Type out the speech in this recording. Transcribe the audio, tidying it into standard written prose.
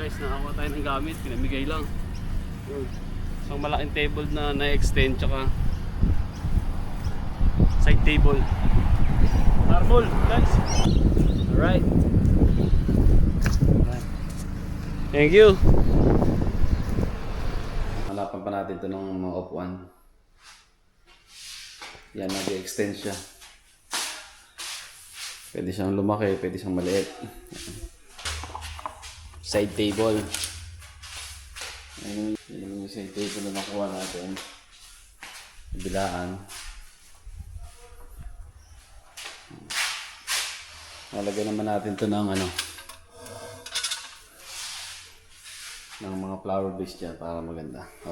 guys, nakakuha tayo ng gamit, pinamigay lang. Isang malaking table na na-extend, tsaka side table. Marble guys. Alright. Thank you. Hanapan pa natin ito ng mga upuan. Yan, nag-extend siya. Pwede siyang lumaki, pwede siyang maliit. Side table. Ayun yung side table na nakuha natin. Bilaan. Nalagyan naman natin ito ng ng mga flower base dyan para maganda. Okay.